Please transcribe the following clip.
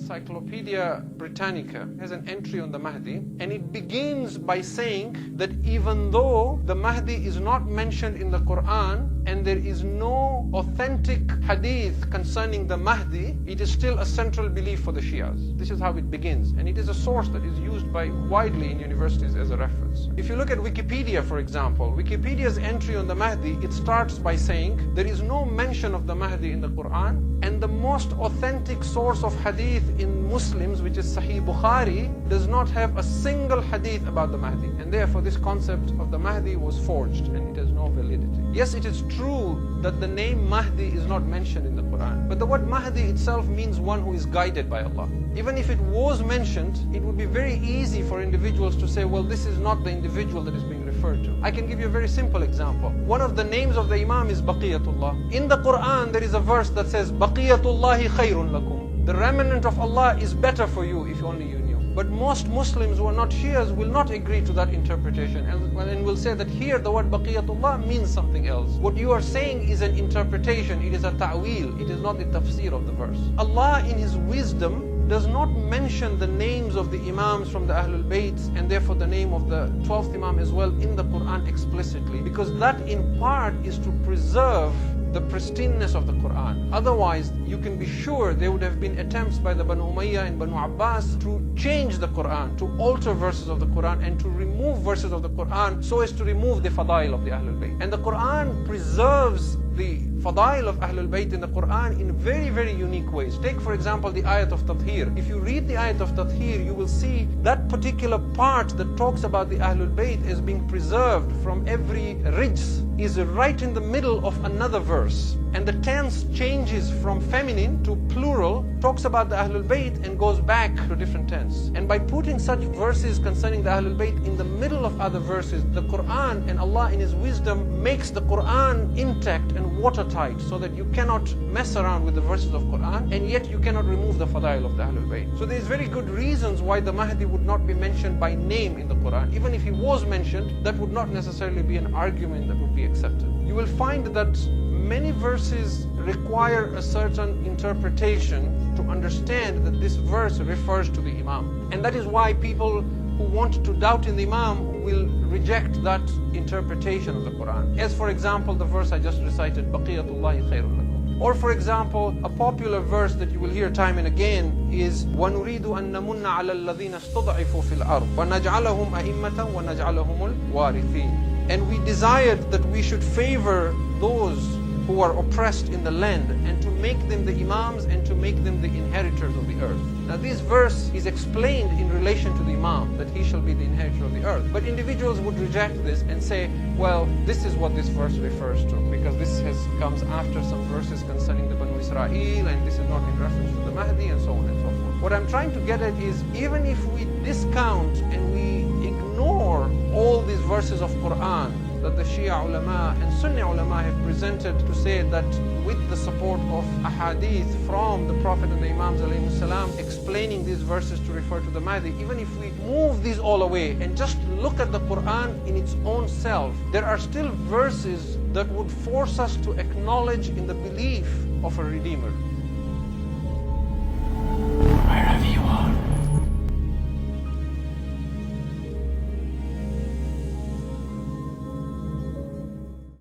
Encyclopedia Britannica has an entry on the Mahdi, and it begins by saying that even though the Mahdi is not mentioned in the Quran and there is no authentic hadith concerning the Mahdi, it is still a central belief for the Shias. This is how it begins, and it is a source that is used by widely in universities as a reference. If you look at Wikipedia, for example, Wikipedia's entry on the Mahdi, it starts by saying there is no mention of the Mahdi in the Quran, and the most authentic source of hadith in Muslims, which is Sahih Bukhari, does not have a single hadith about the Mahdi, and therefore this concept of the Mahdi was forged and it has no validity. Yes, it is true that the name Mahdi is not mentioned in the Quran, but the word Mahdi itself means one who is guided by Allah. Even if it was mentioned, it would be very easy for individuals to say, well, this is not the individual that is being referred to. I can give you a very simple example. One of the names of the Imam is Baqiyatullah. In the Quran, there is a verse that says, Baqiyatullahi khayrun lakum. The remnant of Allah is better for you if only you knew. But most Muslims who are not Shias will not agree to that interpretation and will say that here the word Baqiyatullah means something else. What you are saying is an interpretation, it is a ta'wil, it is not the tafsir of the verse. Allah in His wisdom does not mention the names of the Imams from the Ahlul Bayt and therefore the name of the 12th Imam as well in the Quran explicitly, because that in part is to preserve the pristineness of the Quran. Otherwise, you can be sure there would have been attempts by the Banu Umayyah and Banu Abbas to change the Quran, to alter verses of the Quran and to remove verses of the Quran so as to remove the fadail of the Ahlul Bayt. And the Quran preserves the fadail of Ahlul Bayt in the Quran in very, very unique ways. Take for example the ayat of Tathir. If you read the ayat of Tathir, you will see that particular part that talks about the Ahlul Bayt as being preserved from every rijs is right in the middle of another verse. And the tense changes from feminine to plural, talks about the Ahlul Bayt and goes back to different tense. And by putting such verses concerning the Ahlul Bayt in the middle of other verses, the Quran and Allah in His wisdom makes the Quran intact and watertight so that you cannot mess around with the verses of Quran and yet you cannot remove the fadail of the Ahlul Bayt. So there is very good reasons why the Mahdi would not be mentioned by name in the Quran. Even if he was mentioned, that would not necessarily be an argument that would be accepted. You will find that many verses require a certain interpretation to understand that this verse refers to the Imam. And that is why people who want to doubt in the Imam will reject that interpretation of the Quran. As for example, the verse I just recited, Baqiyatullahi khayrun lakum. Or for example, a popular verse that you will hear time and again is وَنُرِيدُ أَن نَمُنَّ عَلَى الَّذِينَ اسْتُضْعِفُوا فِي الْأَرْضِ وَنَجْعَلَهُمْ أَئِمَّةً وَنَجْعَلَهُمُ الْوَارِثِينَ. And we desired that we should favor those who are oppressed in the land and to make them the Imams and to make them the inheritors of the earth. Now this verse is explained in relation to the Imam, that he shall be the inheritor of the earth. But individuals would reject this and say, well, this is what this verse refers to, because this comes after some verses concerning the Banu Israel, and this is not in reference to the Mahdi, and so on and so forth. What I'm trying to get at is, even if we discount and we ignore all these verses of Quran that the Shia ulama and Sunni ulama have presented to say that with the support of ahadith from the Prophet and the Imams alayhi salam explaining these verses to refer to the Mahdi, even if we move these all away and just look at the Quran in its own self, there are still verses that would force us to acknowledge in the belief of a Redeemer.